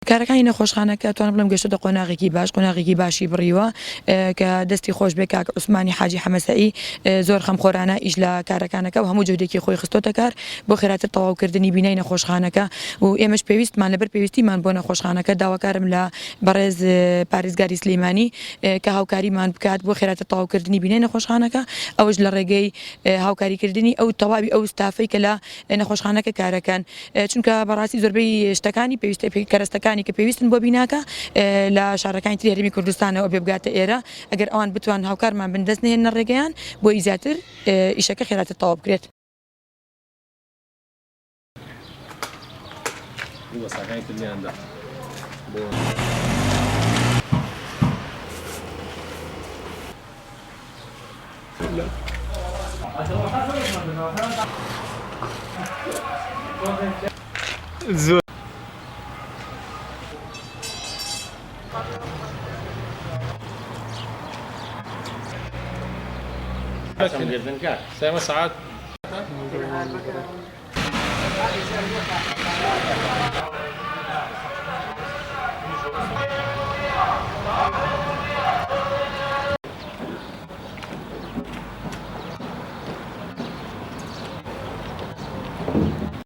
کارەکانی نەخۆشخانەکە توانم بڵم گەشتە قۆناغێکی باش قۆناغێکی باشی بڕیوە کە دەستی خۆش بێ کاک عوسمانی حاجی حەمەسەئی زۆر خەمخۆرانە ئیش لە کارەکانەکە و هەموو جهدێکی خۆی خستۆتە کار بۆ خێراتر تەواوکردنی بینایی نەخۆشخانەکە و ئێمەش پێویستمان لەبەر پێویستیمان بۆ نەخۆشخانەکە داواکارم لە بەڕێز پارێزگاری سلەیمانی کە هاوکاریمان بکات بۆ خێراتر تەواوکردنی بینایی نەخۆشخانەکە ئەوەش لە ڕێگەی هاوکاریکردنی ئەو تەواوی ئەو ستافەی کە لە نەخۆشخانەکە کارەکەن چونکە بەڕاستی زۆربەی شتەکانی پێویستە کەرەستەکانی کە پێویستن بۆ بیناکە لە شارەکانی تری هەرێمی کوردستانەوە بێ بگاتە ئێرە ئەگەر ئەوان بتوان هاوکارمان بندەست نهێنە ڕێگەیان بۆ ئیزیاتر ئیشەکە خێراتر تەواو بکرێت. زۆر ساعات